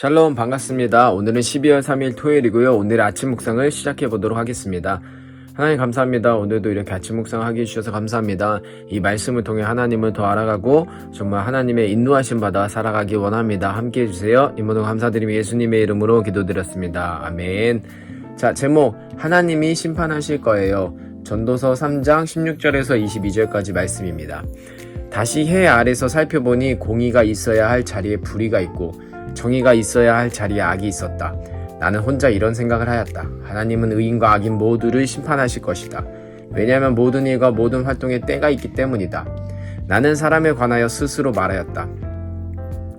샬롬 반갑습니다. 오늘은 12월 3일 토요일이고요. 오늘의 아침 묵상을 시작해 보도록 하겠습니다. 하나님 감사합니다. 오늘도 이렇게 아침 묵상하게 해주셔서 감사합니다. 이 말씀을 통해 하나님을 더 알아가고 정말 하나님의 인도하심 받아 살아가기 원합니다. 함께 해주세요. 이 모든 감사드리며 예수님의 이름으로 기도드렸습니다. 아멘. 자, 제목 하나님이 심판하실 거예요. 전도서 3장 16절에서 22절까지 말씀입니다. 다시 해 아래서 살펴보니 공의가 있어야 할 자리에 불의가 있고 정의가 있어야 할 자리에 악이 있었다. 나는 혼자 이런 생각을 하였다. 하나님은 의인과 악인 모두를 심판하실 것이다. 왜냐하면 모든 일과 모든 활동에 때가 있기 때문이다. 나는 사람에 관하여 스스로 말하였다.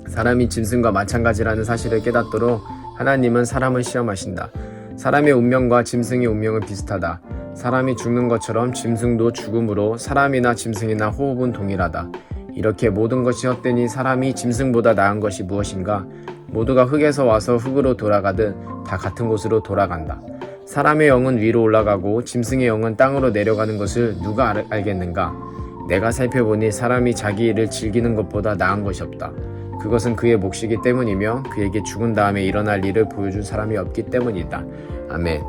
사람이 짐승과 마찬가지라는 사실을 깨닫도록 하나님은 사람을 시험하신다. 사람의 운명과 짐승의 운명은 비슷하다. 사람이 죽는 것처럼 짐승도 죽음으로 사람이나 짐승이나 호흡은 동일하다. 이렇게 모든 것이 헛되니 사람이 짐승보다 나은 것이 무엇인가? 모두가 흙에서 와서 흙으로 돌아가듯 다 같은 곳으로 돌아간다. 사람의 영은 위로 올라가고 짐승의 영은 땅으로 내려가는 것을 누가 알겠는가? 내가 살펴보니 사람이 자기 일을 즐기는 것보다 나은 것이 없다. 그것은 그의 몫이기 때문이며 그에게 죽은 다음에 일어날 일을 보여준 사람이 없기 때문이다. 아멘.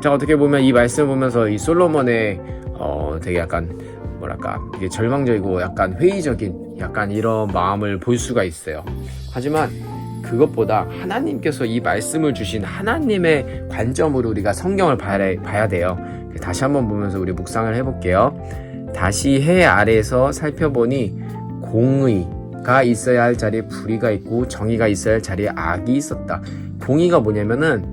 자, 어떻게 보면 이 말씀을 보면서 이 솔로몬의 되게 약간 이게 절망적이고 약간 회의적인 약간 이런 마음을 볼 수가 있어요. 하지만 그것보다 하나님께서 이 말씀을 주신 하나님의 관점으로 우리가 성경을 봐야 돼요. 다시 한번 보면서 우리 묵상을 해볼게요. 다시 해 아래에서 살펴보니 공의가 있어야 할 자리에 불의가 있고 정의가 있어야 할 자리에 악이 있었다. 공의가 뭐냐면은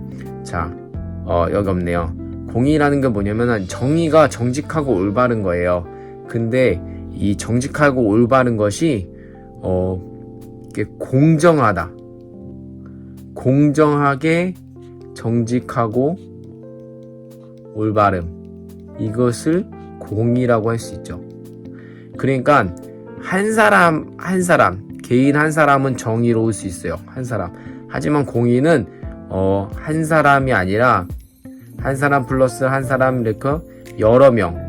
여기 없네요. 공의라는 게 뭐냐면은 정의가 정직하고 올바른 거예요. 근데 이 정직하고 올바른 것이 이게 공정하다. 공정하게 정직하고 올바름. 이것을 공의라고 할 수 있죠. 그러니까 한 사람 개인 한 사람은 정의로울 수 있어요. 한 사람. 하지만 공의는 한 사람이 아니라 한 사람 플러스 한 사람 이렇게 여러 명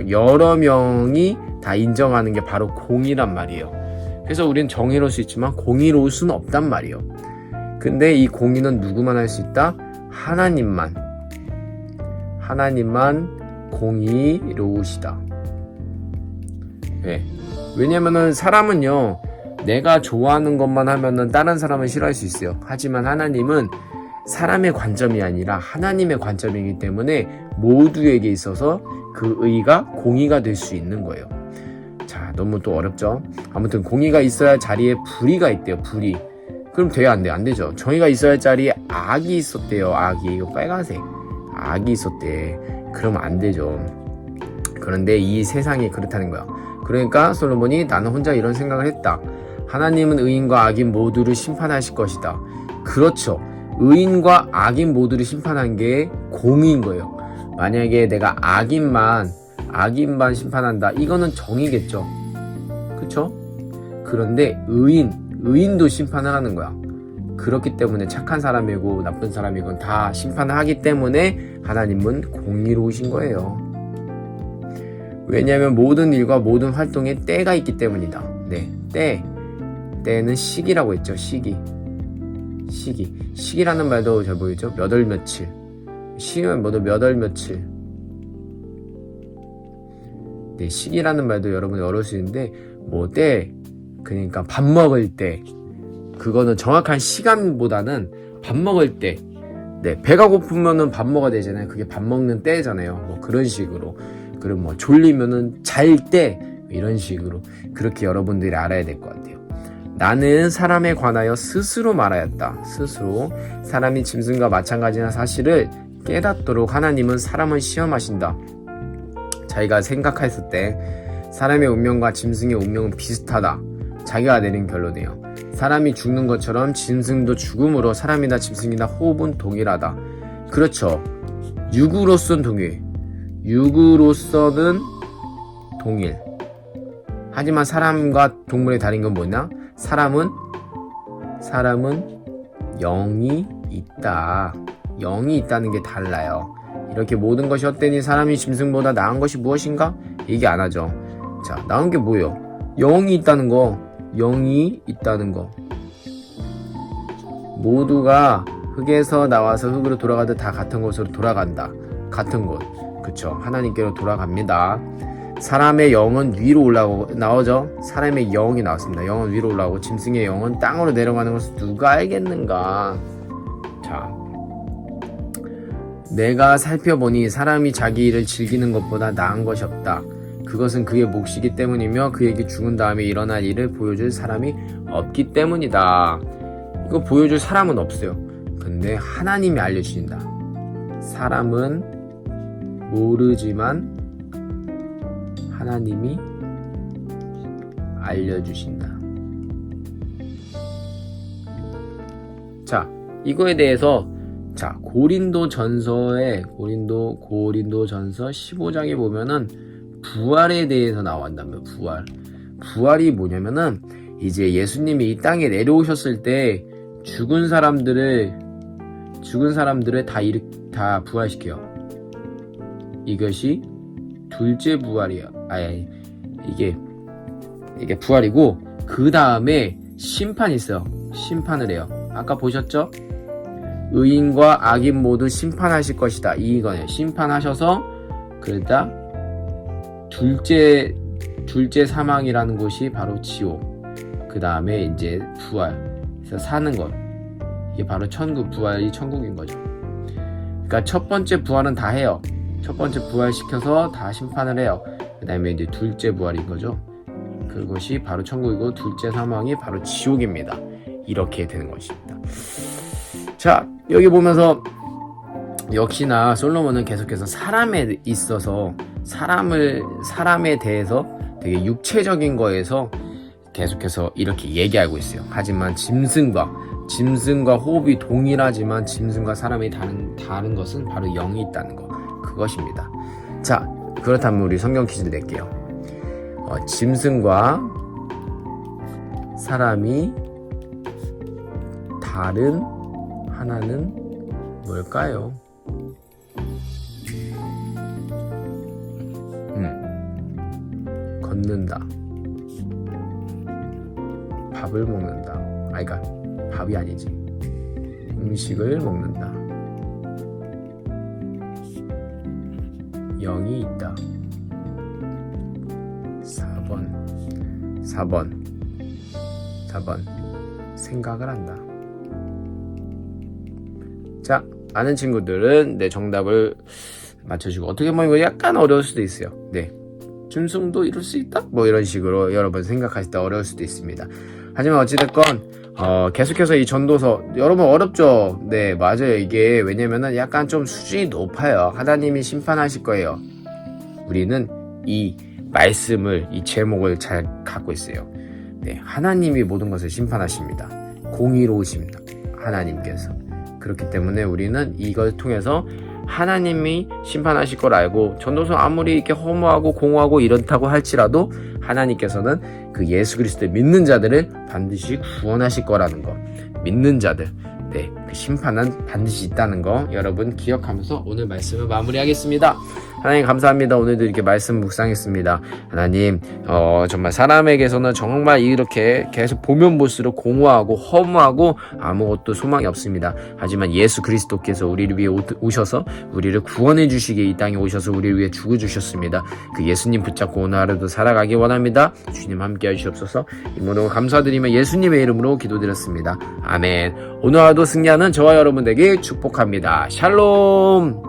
여러 명이 다 인정하는 게 바로 공의란 말이에요. 그래서 우리는 정의로울 수 있지만 공의로울 수는 없단 말이에요. 근데 이 공의는 누구만 할 수 있다? 하나님만 공의로우시다. 네. 왜냐면은 사람은요, 내가 좋아하는 것만 하면은 다른 사람은 싫어할 수 있어요. 하지만 하나님은 사람의 관점이 아니라 하나님의 관점이기 때문에 모두에게 있어서 그 의가 공의가 될 수 있는 거예요. 자, 너무 또 어렵죠? 아무튼 공의가 있어야 할 자리에 불의가 있대요. 불의. 그럼 돼요? 안 돼요? 안 되죠. 정의가 있어야 할 자리에 악이 있었대요. 악이. 이거 빨간색. 악이 있었대. 그러면 안 되죠. 그런데 이 세상이 그렇다는 거야. 그러니까 솔로몬이 나는 혼자 이런 생각을 했다. 하나님은 의인과 악인 모두를 심판하실 것이다. 그렇죠. 의인과 악인 모두를 심판한 게 공의인 거예요. 만약에 내가 악인만 심판한다. 이거는 정의겠죠. 그쵸? 그런데 의인도 심판을 하는 거야. 그렇기 때문에 착한 사람이고 나쁜 사람이건 다 심판을 하기 때문에 하나님은 공의로우신 거예요. 왜냐하면 모든 일과 모든 활동에 때가 있기 때문이다. 네, 때는 시기라고 했죠. 시기라는 말도 잘 보이죠? 몇 월 며칠. 시기면 뭐도 몇 월 며칠. 네, 시기라는 말도 여러분이 어려울 수 있는데 그러니까 밥 먹을 때. 그거는 정확한 시간보다는 밥 먹을 때. 네, 배가 고프면은 밥 먹어야 되잖아요. 그게 밥 먹는 때잖아요. 그런 식으로. 그리고 졸리면은 잘 때. 이런 식으로. 그렇게 여러분들이 알아야 될 것 같아요. 나는 사람에 관하여 스스로 말하였다. 스스로. 사람이 짐승과 마찬가지나 사실을 깨닫도록 하나님은 사람을 시험하신다. 자기가 생각했을 때 사람의 운명과 짐승의 운명은 비슷하다. 자기가 내린 결론이에요. 사람이 죽는 것처럼 짐승도 죽음으로 사람이나 짐승이나 호흡은 동일하다. 그렇죠. 육으로서는 동일. 하지만 사람과 동물의 다른 건 뭐냐? 사람은 영이 있다. 영이 있다는 게 달라요. 이렇게 모든 것이 헛되니 사람이 짐승보다 나은 것이 무엇인가? 얘기 안 하죠. 자, 나은 게 뭐예요? 영이 있다는 거. 모두가 흙에서 나와서 흙으로 돌아가듯 다 같은 곳으로 돌아간다. 같은 곳. 그쵸. 하나님께로 돌아갑니다. 사람의 영은 위로 올라오고 나오죠. 사람의 영이 나왔습니다. 영은 위로 올라오고 짐승의 영은 땅으로 내려가는 것을 누가 알겠는가. 자, 내가 살펴보니 사람이 자기 일을 즐기는 것보다 나은 것이 없다. 그것은 그의 몫이기 때문이며 그에게 죽은 다음에 일어날 일을 보여줄 사람이 없기 때문이다. 이거 보여줄 사람은 없어요. 근데 하나님이 알려주신다. 사람은 모르지만 하나님이 알려주신다. 자, 이거에 대해서 고린도전서 15장에 보면은 부활에 대해서 나온다며. 부활이 뭐냐면은 이제 예수님이 이 땅에 내려오셨을 때 죽은 사람들을 다 부활시켜요. 이것이 둘째 부활이에요. 이게 부활이고, 그 다음에 심판이 있어요. 심판을 해요. 아까 보셨죠? 의인과 악인 모두 심판하실 것이다. 이거네요. 심판하셔서 그러다 둘째 사망이라는 곳이 바로 지옥. 그 다음에 이제 부활에서 사는 것. 이게 바로 천국, 부활이 천국인 거죠. 그러니까 첫 번째 부활은 다 해요. 첫 번째 부활시켜서 다 심판을 해요. 그 다음에 이제 둘째 부활인 거죠. 그것이 바로 천국이고, 둘째 사망이 바로 지옥입니다. 이렇게 되는 것입니다. 자, 여기 보면서 역시나 솔로몬은 계속해서 사람에 있어서 사람에 대해서 되게 육체적인 거에서 계속해서 이렇게 얘기하고 있어요. 하지만 짐승과 호흡이 동일하지만 짐승과 사람이 다른 것은 바로 영이 있다는 거. 그것입니다. 자, 그렇다면 우리 성경 퀴즈를 낼게요. 짐승과 사람이 다른 하나는 뭘까요? 걷는다. 밥을 먹는다. 그러니까 밥이 아니지. 음식을 먹는다. 영이 있다. 4번 생각을 한다. 자, 아는 친구들은 정답을 맞춰주고, 어떻게 보면 이거 약간 어려울 수도 있어요. 짐승도 이럴 수 있다? 이런 식으로 여러분 생각하실 때 어려울 수도 있습니다. 하지만 어찌됐건 계속해서 이 전도서 여러분 어렵죠? 네, 맞아요. 이게 왜냐면은 약간 좀 수준이 높아요. 하나님이 심판하실 거예요. 우리는 이 말씀을, 이 제목을 잘 갖고 있어요. 네, 하나님이 모든 것을 심판하십니다. 공의로우십니다. 하나님께서. 그렇기 때문에 우리는 이걸 통해서 하나님이 심판하실 걸 알고, 전도서 아무리 이렇게 허무하고 공허하고 이렇다고 할지라도 하나님께서는 그 예수 그리스도를 믿는 자들을 반드시 구원하실 거라는 거, 믿는 자들, 그 심판은 반드시 있다는 거 여러분 기억하면서 오늘 말씀을 마무리하겠습니다. 하나님 감사합니다. 오늘도 이렇게 말씀 묵상했습니다. 하나님 정말 사람에게서는 정말 이렇게 계속 보면 볼수록 공허하고 허무하고 아무것도 소망이 없습니다. 하지만 예수 그리스도께서 우리를 위해 오셔서 우리를 구원해 주시기에 이 땅에 오셔서 우리를 위해 죽어주셨습니다. 그 예수님 붙잡고 오늘 하루도 살아가기 원합니다. 주님 함께 하시옵소서. 이 모든 걸 감사드리며 예수님의 이름으로 기도드렸습니다. 아멘. 오늘 하루도 승리하는 저와 여러분 되게 축복합니다. 샬롬.